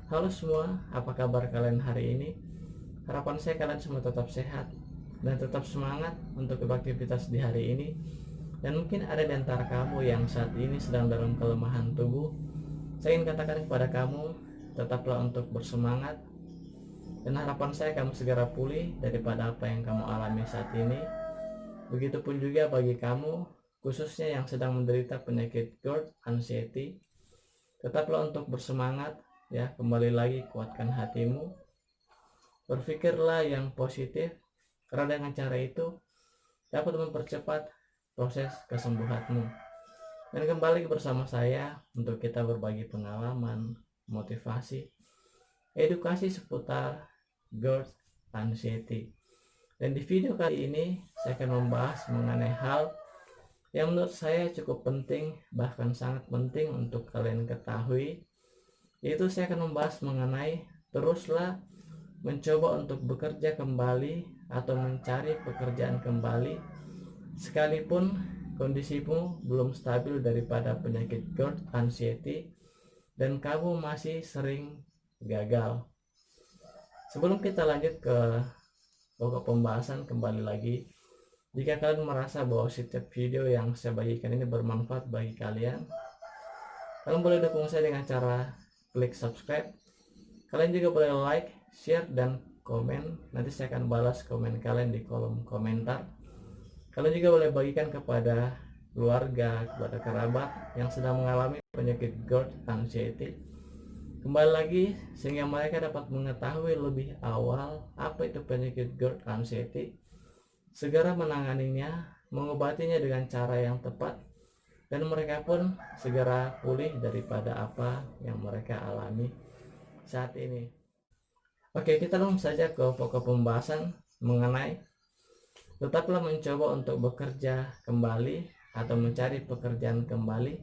Halo semua, apa kabar kalian hari ini? Harapan saya kalian semua tetap sehat dan tetap semangat untuk beraktivitas di hari ini. Dan mungkin ada di antara kamu yang saat ini sedang dalam kelemahan tubuh. Saya ingin katakan kepada kamu, tetaplah untuk bersemangat. Dan harapan saya kamu segera pulih daripada apa yang kamu alami saat ini. Begitupun juga bagi kamu, khususnya yang sedang menderita penyakit GERD, anxiety. Tetaplah untuk bersemangat, ya, kembali lagi kuatkan hatimu. Berpikirlah yang positif, karena dengan cara itu dapat mempercepat proses kesembuhanmu. Dan kembali bersama saya untuk kita berbagi pengalaman, motivasi, edukasi seputar GERD anxiety. Dan di video kali ini saya akan membahas mengenai hal yang menurut saya cukup penting, bahkan sangat penting untuk kalian ketahui, yaitu saya akan membahas mengenai teruslah mencoba untuk bekerja kembali atau mencari pekerjaan kembali sekalipun kondisimu belum stabil daripada penyakit GERD anxiety dan kamu masih sering gagal. Sebelum kita lanjut ke pokok pembahasan, kembali lagi, jika kalian merasa bahwa setiap video yang saya bagikan ini bermanfaat bagi kalian, kalian boleh dukung saya dengan cara klik subscribe. Kalian juga boleh like, share, dan komen. Nanti saya akan balas komen kalian di kolom komentar. Kalian juga boleh bagikan kepada keluarga, kepada kerabat yang sedang mengalami penyakit GERD anxiety. Kembali lagi sehingga mereka dapat mengetahui lebih awal apa itu penyakit GERD anxiety, segera menanganinya, mengobatinya dengan cara yang tepat, dan mereka pun segera pulih daripada apa yang mereka alami saat ini. Oke, kita langsung saja ke pokok pembahasan mengenai tetaplah mencoba untuk bekerja kembali atau mencari pekerjaan kembali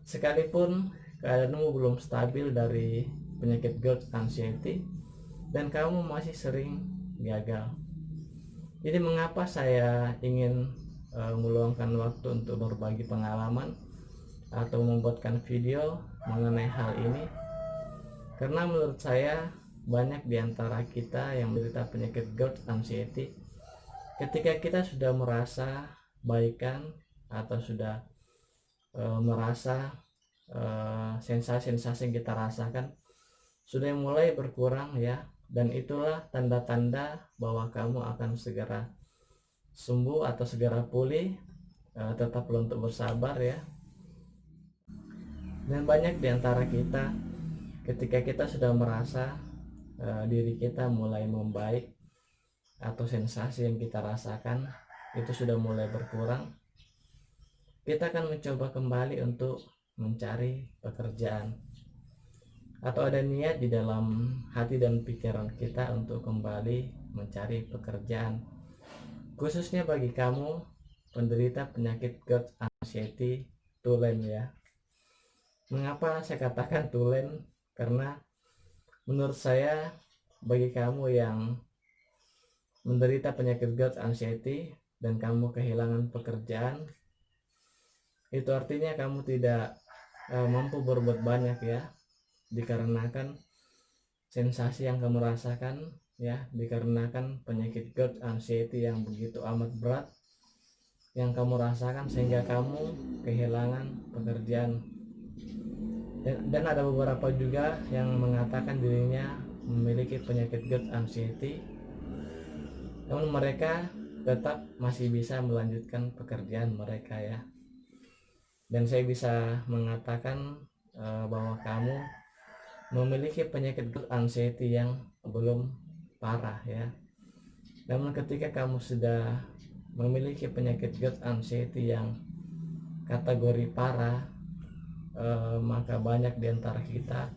sekalipun keadaanmu belum stabil dari penyakit GERD anxiety dan kamu masih sering gagal. Jadi mengapa saya ingin meluangkan waktu untuk berbagi pengalaman atau membuatkan video mengenai hal ini? Karena menurut saya banyak di antara kita yang menderita penyakit GERD anxiety, ketika kita sudah merasa baikan atau sudah merasa sensasi-sensasi yang kita rasakan sudah mulai berkurang, ya, dan itulah tanda-tanda bahwa kamu akan segera sembuh atau segera pulih. Tetap untuk bersabar, ya. Dan banyak di antara kita ketika kita sudah merasa diri kita mulai membaik atau sensasi yang kita rasakan itu sudah mulai berkurang, kita akan mencoba kembali untuk mencari pekerjaan atau ada niat di dalam hati dan pikiran kita untuk kembali mencari pekerjaan, khususnya bagi kamu penderita penyakit GERD anxiety tulen, ya. Mengapa saya katakan tulen? Karena menurut saya bagi kamu yang menderita penyakit GERD anxiety dan kamu kehilangan pekerjaan, itu artinya kamu tidak mampu berbuat banyak, ya, dikarenakan sensasi yang kamu rasakan, ya, dikarenakan penyakit GERD anxiety yang begitu amat berat yang kamu rasakan sehingga kamu kehilangan pekerjaan. Dan ada beberapa juga yang mengatakan dirinya memiliki penyakit GERD anxiety, namun mereka tetap masih bisa melanjutkan pekerjaan mereka, ya. Dan saya bisa mengatakan bahwa kamu memiliki penyakit GERD anxiety yang belum parah, ya. Namun ketika kamu sudah memiliki penyakit GERD anxiety yang kategori parah, maka banyak di antara kita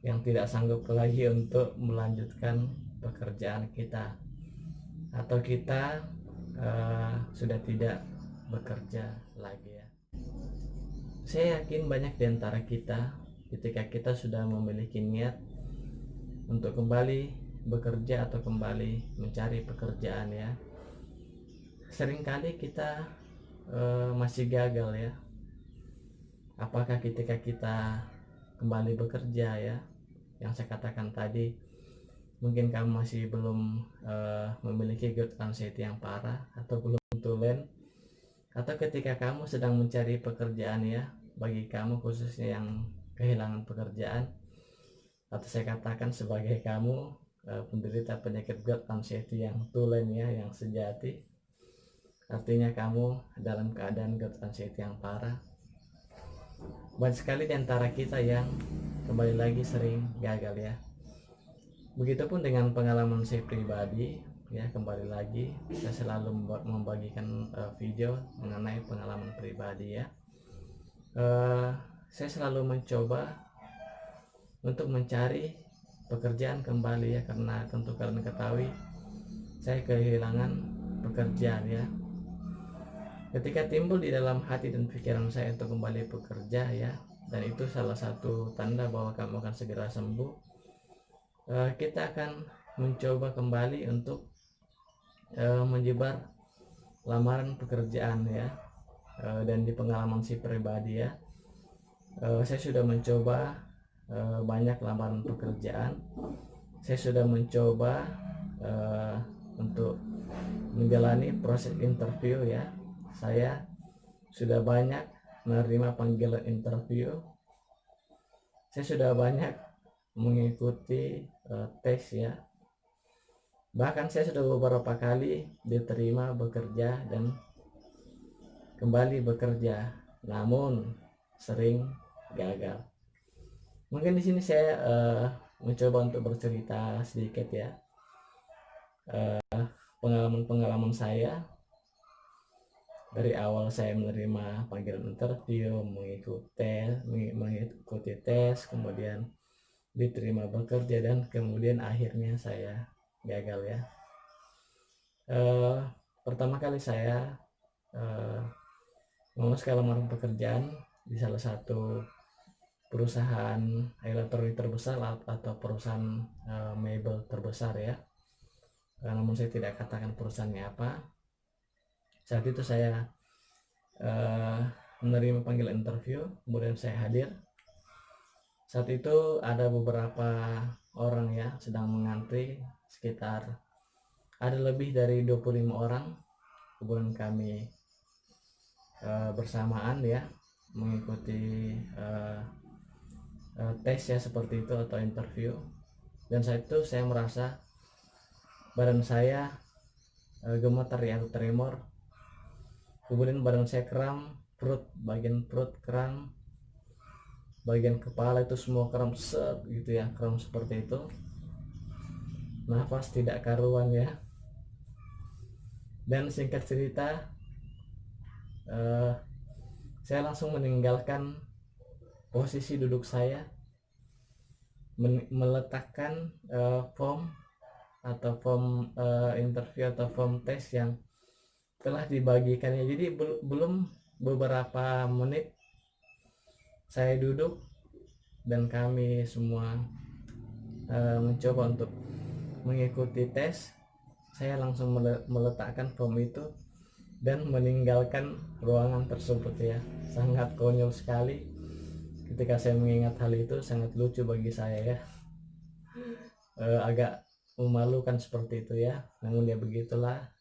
yang tidak sanggup lagi untuk melanjutkan pekerjaan kita, atau kita sudah tidak bekerja lagi, ya. Saya yakin banyak di antara kita ketika kita sudah memiliki niat untuk kembali bekerja atau kembali mencari pekerjaan, ya, seringkali kita masih gagal, ya. Apakah ketika kita kembali bekerja, ya, yang saya katakan tadi, mungkin kamu masih belum memiliki good anxiety yang parah atau belum tulen, atau ketika kamu sedang mencari pekerjaan ya, bagi kamu khususnya yang kehilangan pekerjaan, atau saya katakan sebagai kamu penderita penyakit good anxiety yang tulen ya, yang sejati, artinya kamu dalam keadaan good anxiety yang parah. Banyak sekali di antara kita yang kembali lagi sering gagal ya. Begitupun dengan pengalaman saya pribadi ya, kembali lagi saya selalu membagikan video mengenai pengalaman pribadi ya. Saya selalu mencoba untuk mencari pekerjaan kembali ya, karena tentu kalian ketahui saya kehilangan pekerjaan ya. Ketika timbul di dalam hati dan pikiran saya untuk kembali bekerja ya, dan itu salah satu tanda bahwa kamu akan segera sembuh, kita akan mencoba kembali untuk menyebar lamaran pekerjaan ya. Dan di pengalaman si pribadi ya, saya sudah mencoba banyak lamaran pekerjaan. Saya sudah mencoba untuk menjalani proses interview ya. Saya sudah banyak menerima panggilan interview. Saya sudah banyak mengikuti tes ya. Bahkan saya sudah beberapa kali diterima bekerja dan kembali bekerja, namun sering gagal. Mungkin di sini saya mencoba untuk bercerita sedikit ya, pengalaman-pengalaman saya dari awal saya menerima panggilan interview, mengikuti tes, kemudian diterima bekerja, dan kemudian akhirnya saya gagal ya. Pertama kali saya memutuskan lamaran pekerjaan di salah satu perusahaan elektronik terbesar atau perusahaan mebel terbesar ya. Namun saya tidak katakan perusahaannya apa. Saat itu saya menerima panggilan interview, kemudian saya hadir. Saat itu ada beberapa orang ya sedang mengantri, sekitar ada lebih dari 25 orang. Kemudian kami bersamaan ya mengikuti tes ya seperti itu atau interview. Dan saat itu saya merasa badan saya gemetar ya, atau tremor. Kemudian badan saya kram, bagian perut kram, bagian kepala itu semua kram gitu ya, kram seperti itu. Nafas tidak karuan ya. Dan singkat cerita, saya langsung meninggalkan posisi duduk saya, meletakkan form interview atau form tes yang telah dibagikannya. Jadi belum beberapa menit saya duduk dan kami semua mencoba untuk mengikuti tes. Saya langsung meletakkan form itu dan meninggalkan ruangan tersebut ya. Sangat konyol sekali ketika saya mengingat hal itu, sangat lucu bagi saya ya. Agak memalukan seperti itu ya, namun ya begitulah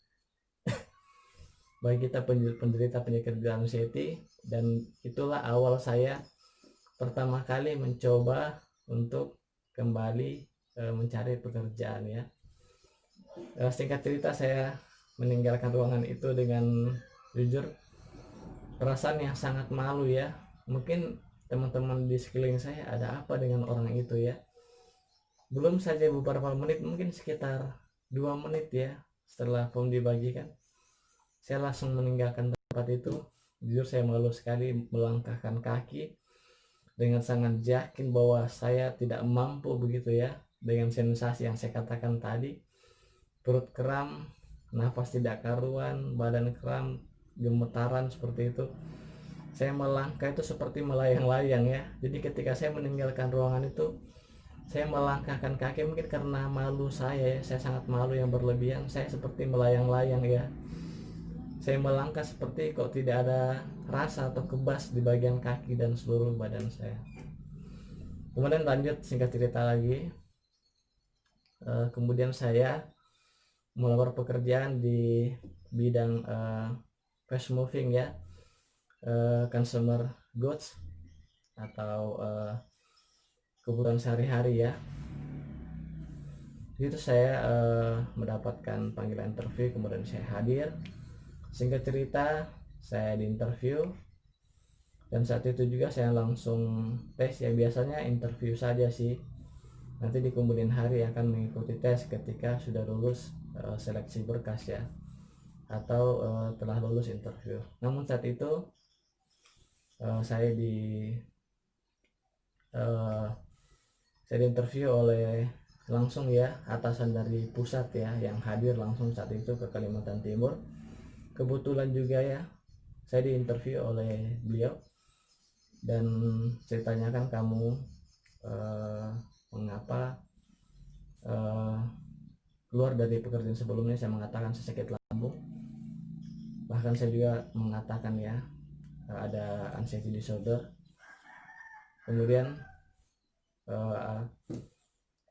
bagi kita penderita penyakit anxiety. Dan itulah awal saya pertama kali mencoba untuk kembali mencari pekerjaan ya. Singkat cerita, saya meninggalkan ruangan itu dengan jujur perasaan yang sangat malu ya. Mungkin teman-teman di sekeliling saya, ada apa dengan orang itu ya. Belum saja beberapa menit, mungkin sekitar 2 menit ya setelah form dibagikan, saya langsung meninggalkan tempat itu. Jujur saya malu sekali melangkahkan kaki dengan sangat yakin bahwa saya tidak mampu begitu ya. Dengan sensasi yang saya katakan tadi, perut kram, nafas tidak karuan, badan kram, gemetaran seperti itu. Saya melangkah itu seperti melayang-layang ya. Jadi ketika saya meninggalkan ruangan itu, saya melangkahkan kaki, mungkin karena malu saya ya, saya sangat malu yang berlebihan, saya seperti melayang-layang ya. Saya melangkah seperti kok tidak ada rasa atau kebas di bagian kaki dan seluruh badan saya. Kemudian lanjut, singkat cerita lagi, kemudian saya melamar pekerjaan di bidang fast moving ya, consumer goods atau kebutuhan sehari-hari ya. Itu saya mendapatkan panggilan interview, kemudian saya hadir. Singkat cerita, saya diinterview, dan saat itu juga saya langsung tes ya. Biasanya interview saja sih, nanti di kemudian hari akan mengikuti tes ketika sudah lulus seleksi berkas ya, atau telah lulus interview. Namun saat itu saya diinterview oleh langsung ya, atasan dari pusat ya, yang hadir langsung saat itu ke Kalimantan Timur. Kebetulan juga ya, saya diinterview oleh beliau, dan ceritanya kan kamu mengapa keluar dari pekerjaan sebelumnya. Saya mengatakan saya sakit lambung, bahkan saya juga mengatakan ya ada anxiety disorder. Kemudian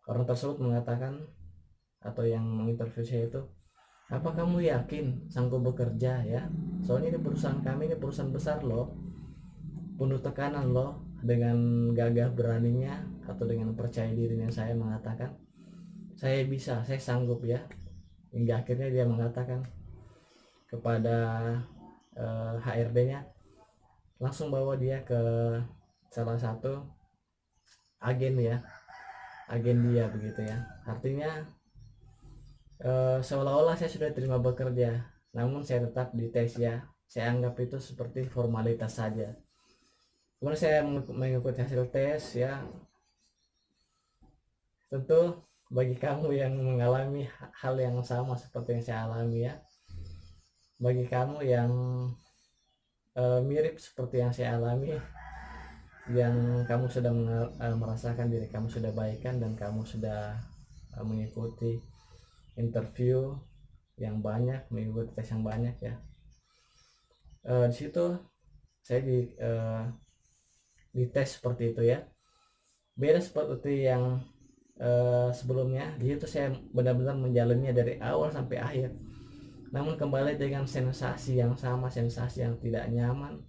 orang tersebut mengatakan, atau yang menginterview saya itu, apa kamu yakin sanggup bekerja ya, soalnya ini perusahaan kami, ini perusahaan besar loh, penuh tekanan loh. Dengan gagah beraninya atau dengan percaya dirinya saya mengatakan saya bisa, saya sanggup ya. Hingga akhirnya dia mengatakan kepada HRD-nya, langsung bawa dia ke salah satu agen ya, agen dia begitu ya. Artinya seolah-olah saya sudah terima bekerja, namun saya tetap dites ya. Saya anggap itu seperti formalitas saja. Kemudian saya mengikuti hasil tes ya. Tentu bagi kamu yang mengalami hal yang sama seperti yang saya alami ya, bagi kamu yang mirip seperti yang saya alami, yang kamu sudah merasakan diri kamu sudah baikan dan kamu sudah mengikuti interview yang banyak, mengikuti tes yang banyak ya. Di situ saya dites seperti itu ya. Beda seperti yang sebelumnya. Di situ saya benar-benar menjalannya dari awal sampai akhir. Namun kembali dengan sensasi yang sama, sensasi yang tidak nyaman.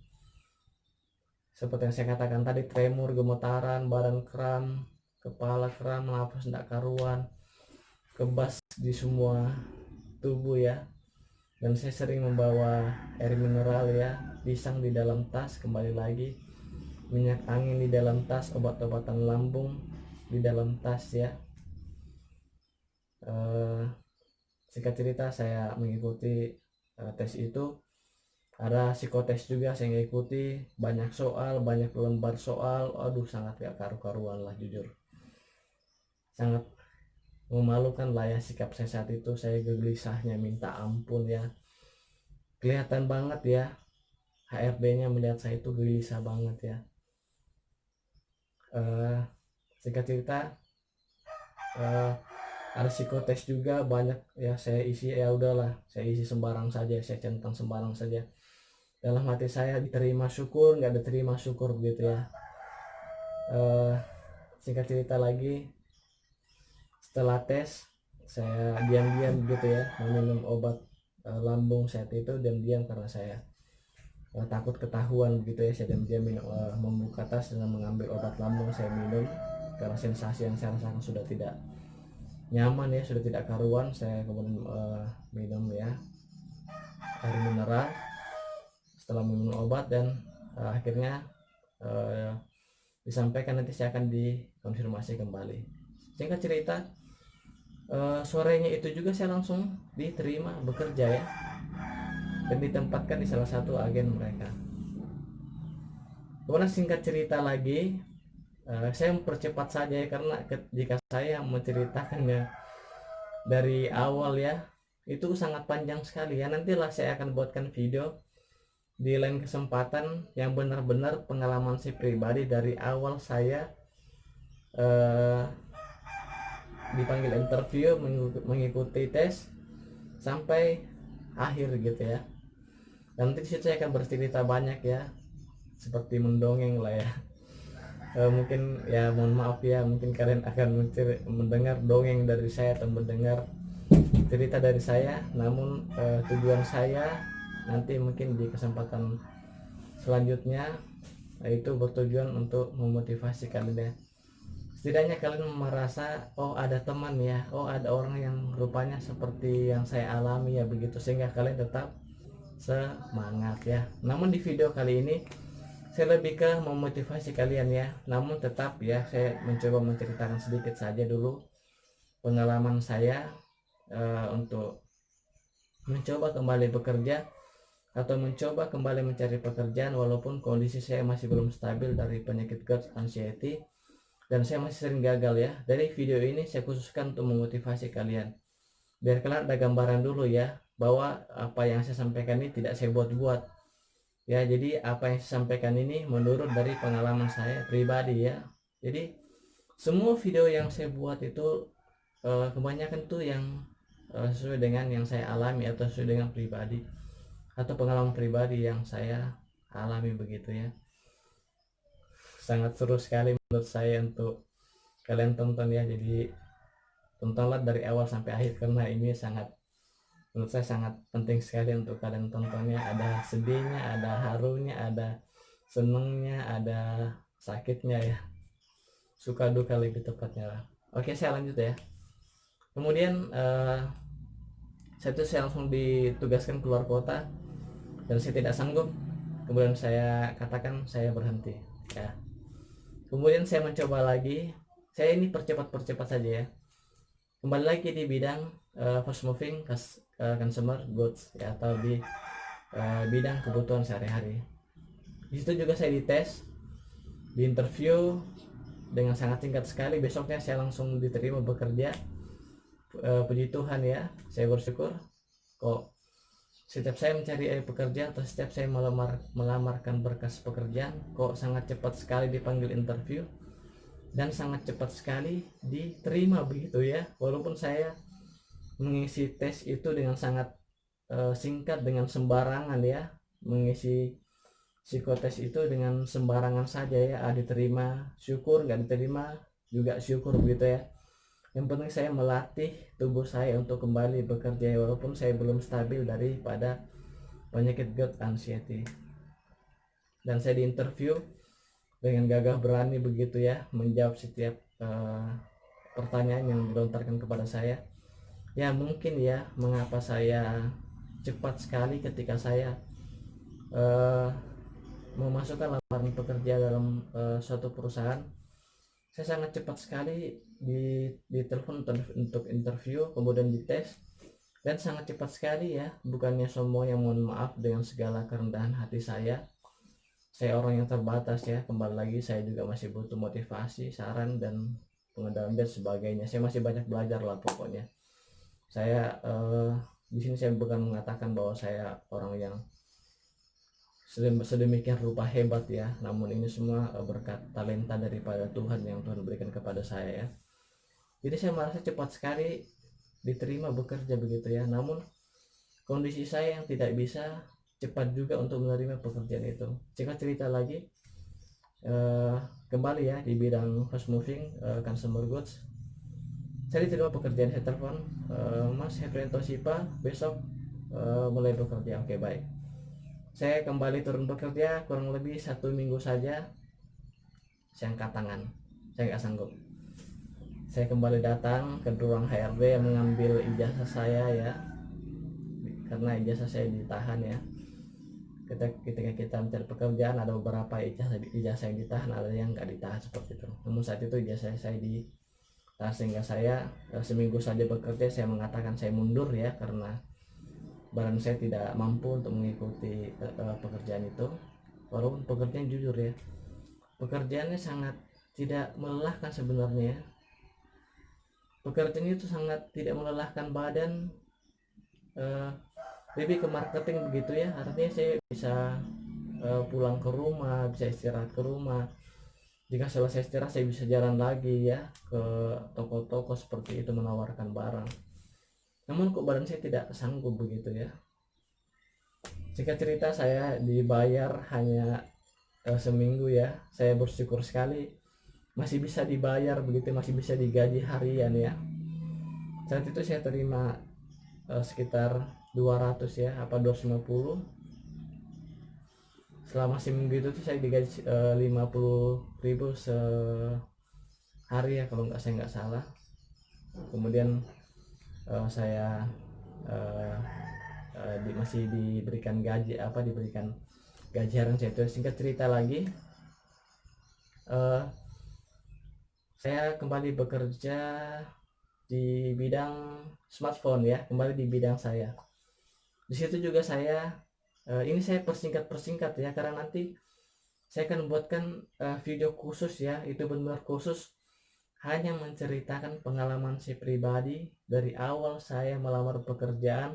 Seperti yang saya katakan tadi, tremor, gemetaran, badan kram, kepala kram, nafas tidak karuan, kebas di semua tubuh ya. Dan saya sering membawa air mineral ya, pisang di dalam tas, kembali lagi minyak angin di dalam tas, obat-obatan lambung di dalam tas ya. Singkat cerita, saya mengikuti tes itu. Ada psikotes juga saya ikuti, banyak soal, banyak lembar soal. Aduh, sangat gak karu-karuan lah jujur, sangat memalukan lah ya sikap saya saat itu. Saya gelisahnya minta ampun ya, kelihatan banget ya. HRD-nya melihat saya itu gelisah banget ya. Singkat cerita, ada psikotes juga banyak ya, saya isi ya udahlah, saya isi sembarang saja, saya centang sembarang saja. Dalam hati saya diterima syukur, nggak diterima syukur begitu ya. Singkat cerita lagi, setelah tes saya diam-diam begitu ya meminum obat lambung saat itu, diam-diam karena saya takut ketahuan begitu ya. Saya diam-diam membuka tas dan mengambil obat lambung, saya minum karena sensasi yang saya rasakan sudah tidak nyaman ya, sudah tidak karuan. Saya kemudian minum ya air mineral setelah minum obat, dan akhirnya disampaikan nanti saya akan dikonfirmasi kembali. Singkat cerita, sorenya itu juga saya langsung diterima bekerja ya, dan ditempatkan di salah satu agen mereka. Kemudian singkat cerita lagi, saya mempercepat saja ya, karena jika saya menceritakannya dari awal ya itu sangat panjang sekali ya. Nantilah saya akan buatkan video di lain kesempatan yang benar-benar pengalaman saya pribadi dari awal saya dipanggil interview, mengikuti tes sampai akhir gitu ya. Dan nanti disitu saya akan bercerita banyak ya, seperti mendongeng lah ya. Mungkin ya mohon maaf ya, mungkin kalian akan mendengar dongeng dari saya atau mendengar cerita dari saya, namun tujuan saya nanti mungkin di kesempatan selanjutnya itu bertujuan untuk memotivasi kalian ya. Setidaknya kalian merasa oh ada teman ya, oh ada orang yang rupanya seperti yang saya alami ya begitu, sehingga kalian tetap semangat ya. Namun di video kali ini saya lebih ke memotivasi kalian ya, namun tetap ya saya mencoba menceritakan sedikit saja dulu pengalaman saya untuk mencoba kembali bekerja atau mencoba kembali mencari pekerjaan walaupun kondisi saya masih belum stabil dari penyakit GERD anxiety dan saya masih sering gagal ya. Dari video ini saya khususkan untuk memotivasi kalian biar kalian ada gambaran dulu ya bahwa apa yang saya sampaikan ini tidak saya buat-buat ya. Jadi apa yang saya sampaikan ini menurut dari pengalaman saya pribadi ya. Jadi semua video yang saya buat itu kebanyakan tuh yang sesuai dengan yang saya alami atau sesuai dengan pribadi atau pengalaman pribadi yang saya alami begitu ya. Sangat seru sekali menurut saya untuk kalian tonton ya. Jadi tontonlah dari awal sampai akhir karena ini sangat, menurut saya sangat penting sekali untuk kalian tontonnya. Ada sedihnya, ada harunya, ada senengnya, ada sakitnya ya, suka duka lebih tepatnya lah. Oke, saya lanjut ya. Kemudian saya langsung ditugaskan keluar kota dan saya tidak sanggup. Kemudian saya katakan saya berhenti ya. Kemudian saya mencoba lagi, saya ini percepat saja ya, kembali lagi di bidang fast moving consumer goods ya, atau di bidang kebutuhan sehari-hari. Di situ juga saya dites, di interview dengan sangat singkat sekali. Besoknya saya langsung diterima bekerja. Puji Tuhan ya, saya bersyukur kok setiap saya mencari pekerjaan atau setiap saya melamarkan berkas pekerjaan kok sangat cepat sekali dipanggil interview dan sangat cepat sekali diterima begitu ya. Walaupun saya mengisi tes itu dengan sangat singkat, dengan sembarangan ya, mengisi psikotes itu dengan sembarangan saja ya, diterima syukur, nggak diterima juga syukur begitu ya. Yang penting saya melatih tubuh saya untuk kembali bekerja walaupun saya belum stabil daripada penyakit GERD anxiety. Dan saya diinterview dengan gagah berani begitu ya, menjawab setiap pertanyaan yang dilontarkan kepada saya. Ya mungkin ya mengapa saya cepat sekali ketika saya memasukkan lamaran pekerja dalam suatu perusahaan. Saya sangat cepat sekali di telepon untuk interview, kemudian dites, dan sangat cepat sekali ya. Bukannya sombong yang, mohon maaf, dengan segala kerendahan hati saya orang yang terbatas ya. Kembali lagi saya juga masih butuh motivasi, saran, dan pengendalian dan sebagainya. Saya masih banyak belajar lah pokoknya. Saya di sini saya bukan mengatakan bahwa saya orang yang sedemikian rupa hebat ya, namun ini semua berkat talenta daripada Tuhan yang Tuhan berikan kepada saya ya. Jadi saya merasa cepat sekali diterima bekerja begitu ya, namun kondisi saya yang tidak bisa cepat juga untuk menerima pekerjaan itu. Jika cerita lagi kembali ya di bidang fast moving consumer goods, saya diterima pekerjaan. Saya telepon, Mas Hefrento Sipa besok mulai bekerja. Oke, baik. Saya kembali turun bekerja kurang lebih 1 minggu saja, saya angkat tangan, saya nggak sanggup. Saya kembali datang ke ruang HRD yang mengambil ijazah saya ya, karena ijazah saya ditahan ya. Ketika kita mencari pekerjaan ada beberapa ijazah yang ditahan, ada yang nggak ditahan seperti itu. Namun saat itu ijazah saya ditahan sehingga saya seminggu saja bekerja saya mengatakan saya mundur ya, karena badan saya tidak mampu untuk mengikuti pekerjaan itu. Walaupun pekerjaan, jujur ya, pekerjaannya sangat tidak melelahkan sebenarnya ya. Pekerjaan itu sangat tidak melelahkan badan, lebih ke marketing begitu ya. Artinya saya bisa pulang ke rumah, bisa istirahat ke rumah. Jika selesai istirahat saya bisa jalan lagi ya ke toko-toko seperti itu menawarkan barang. Namun kok badan saya tidak sanggup begitu ya. Jika cerita, saya dibayar hanya seminggu ya. Saya bersyukur sekali masih bisa dibayar begitu, masih bisa digaji harian ya. Saat itu saya terima sekitar 200 ya, apa 250. Selama seminggu itu tuh saya digaji 50.000 sehari ya, kalau saya nggak salah. Kemudian saya uh, masih diberikan gaji harian saya itu. Singkat cerita lagi, uh, saya kembali bekerja di bidang smartphone ya, kembali di bidang saya. Di situ juga saya ini saya persingkat ya, karena nanti saya akan membuatkan video khusus ya, itu benar khusus, hanya menceritakan pengalaman saya pribadi dari awal saya melamar pekerjaan,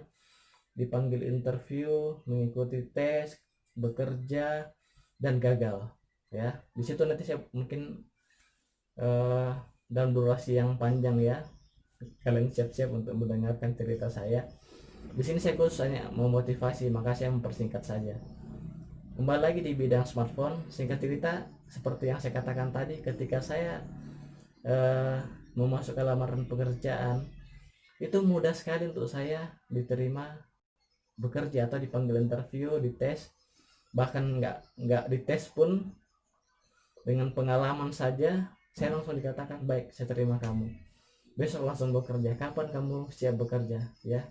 dipanggil interview, mengikuti tes, bekerja, dan gagal ya. Di situ nanti saya mungkin dalam durasi yang panjang ya, kalian siap-siap untuk mendengarkan cerita saya. Di sini saya khusus hanya memotivasi, maka saya mempersingkat saja. Kembali lagi di bidang smartphone, singkat cerita seperti yang saya katakan tadi, ketika saya memasukkan lamaran pekerjaan, itu mudah sekali untuk saya diterima bekerja atau dipanggil interview, dites. Bahkan nggak dites pun, dengan pengalaman saja saya langsung dikatakan, baik, saya terima kamu, besok langsung bekerja, kapan kamu siap bekerja ya.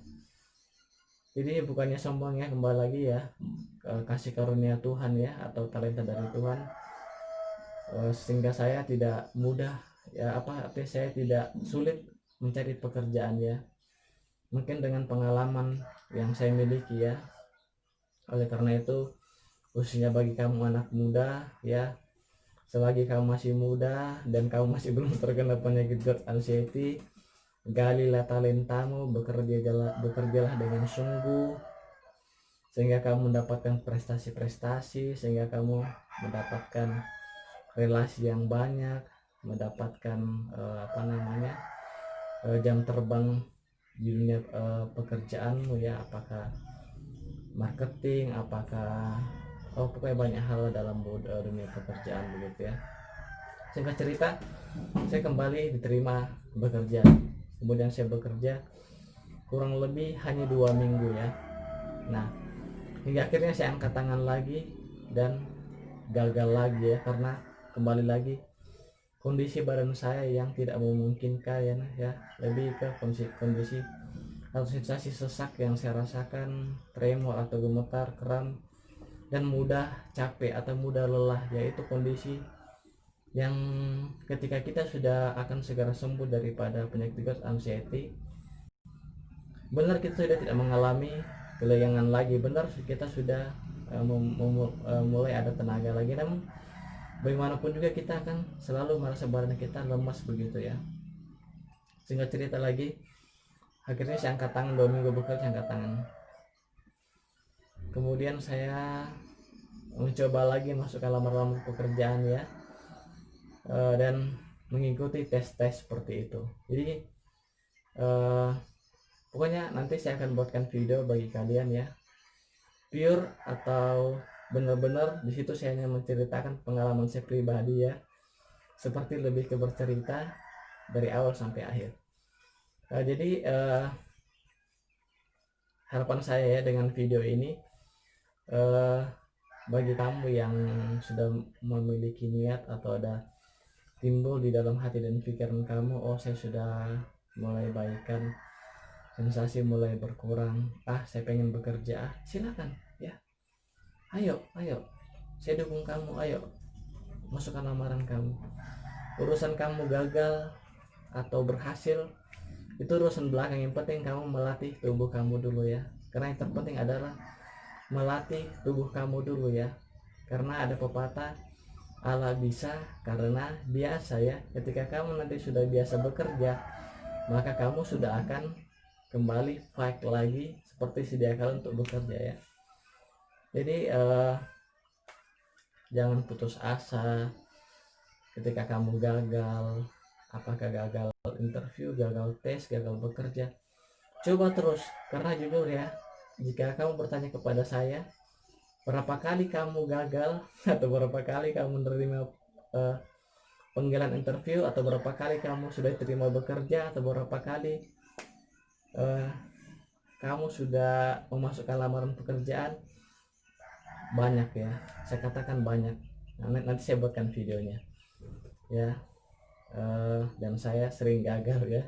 Jadi bukannya sombong ya, kembali lagi ya, kasih karunia Tuhan ya, atau talenta dari Tuhan, sehingga saya tidak mudah ya, artinya saya tidak sulit mencari pekerjaan ya, mungkin dengan pengalaman yang saya miliki ya. Oleh karena itu, khususnya bagi kamu anak muda ya, selagi kamu masih muda dan kamu masih belum terkena penyakit GERD anxiety, galilah talentamu, bekerjalah dengan sungguh, sehingga kamu mendapatkan prestasi-prestasi, sehingga kamu mendapatkan relasi yang banyak, mendapatkan jam terbang di dunia pekerjaanmu ya, apakah marketing, apakah pokoknya banyak hal dalam dunia pekerjaan begitu ya. Singkat cerita, saya kembali diterima bekerja. Kemudian saya bekerja kurang lebih hanya 2 minggu ya. Nah, hingga akhirnya saya angkat tangan lagi dan gagal lagi ya, karena kembali lagi kondisi badan saya yang tidak memungkinkan ya, lebih ke kondisi atau sensasi sesak yang saya rasakan, tremor atau gemetar, kram, dan mudah capek atau mudah lelah, yaitu kondisi yang ketika kita sudah akan segera sembuh daripada penyakit GERD anxiety, benar kita sudah tidak mengalami kelegangan lagi, benar kita sudah mulai ada tenaga lagi, namun bagaimanapun juga kita akan selalu merasa badan kita lemas begitu ya. Singkat cerita lagi, akhirnya saya angkat tangan, 2 minggu bekerja angkat tangan. Kemudian saya mencoba lagi masuk ke lamar-lamar pekerjaan ya, dan mengikuti tes-tes seperti itu. Jadi pokoknya nanti saya akan buatkan video bagi kalian ya, pure atau benar-benar di situ saya hanya menceritakan pengalaman saya pribadi ya, seperti lebih ke bercerita dari awal sampai akhir. Jadi harapan saya ya dengan video ini, bagi kamu yang sudah memiliki niat atau ada timbul di dalam hati dan pikiran kamu, oh saya sudah mulai baikan, sensasi mulai berkurang, saya pengen bekerja, silakan ya, ayo saya dukung kamu, ayo masukkan lamaran kamu. Urusan kamu gagal atau berhasil itu urusan belakang, yang penting kamu melatih tubuh kamu dulu ya, karena yang terpenting adalah melatih tubuh kamu dulu ya. Karena ada pepatah, Allah bisa karena biasa ya. Ketika kamu nanti sudah biasa bekerja, maka kamu sudah akan kembali fight lagi seperti sedia kala untuk bekerja ya. Jadi jangan putus asa ketika kamu gagal, apakah gagal interview, gagal tes, gagal bekerja. Coba terus, karena jujur ya, jika kamu bertanya kepada saya berapa kali kamu gagal atau berapa kali kamu menerima panggilan interview, atau berapa kali kamu sudah terima bekerja, atau berapa kali eh, kamu sudah memasukkan lamaran pekerjaan. Banyak ya, saya katakan banyak. Nanti saya buatkan videonya ya. Dan saya sering gagal ya.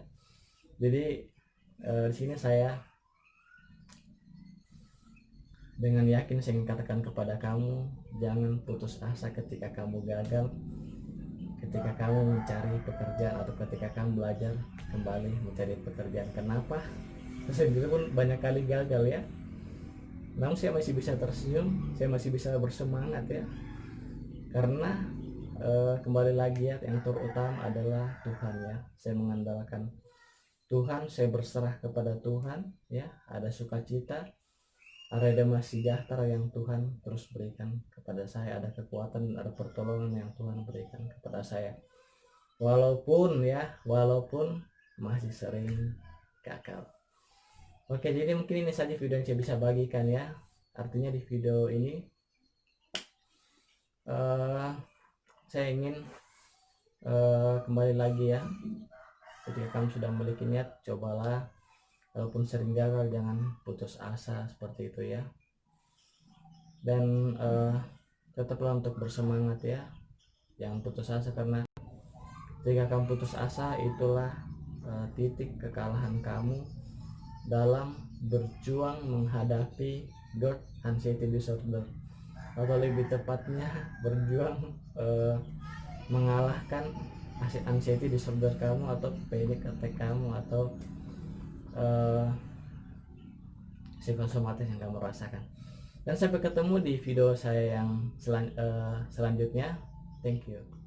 Jadi di sini saya dengan yakin saya ingin katakan kepada kamu, jangan putus asa ketika kamu gagal, ketika kamu mencari pekerjaan, atau ketika kamu belajar kembali mencari pekerjaan. Kenapa? Saya juga pun banyak kali gagal ya, namun saya masih bisa tersenyum, saya masih bisa bersemangat ya, karena kembali lagi ya, yang terutama adalah Tuhan ya. Saya mengandalkan Tuhan, saya berserah kepada Tuhan ya. Ada sukacita, ada damai sejahtera yang Tuhan terus berikan kepada saya, ada kekuatan, ada pertolongan yang Tuhan berikan kepada saya, walaupun masih sering gagal. Oke, jadi mungkin ini saja video yang saya bisa bagikan ya. Artinya di video ini saya ingin kembali lagi ya, ketika kamu sudah memiliki niat, cobalah. Walaupun sering gagal, jangan putus asa seperti itu ya. Dan tetaplah untuk bersemangat ya, jangan putus asa, karena jika kamu putus asa, itulah titik kekalahan kamu dalam berjuang menghadapi GERD anxiety disorder, atau lebih tepatnya berjuang mengalahkan anxiety disorder kamu, atau panic attack kamu, atau psikosomatis yang kamu rasakan. Dan sampai ketemu di video saya yang selanjutnya. Thank you.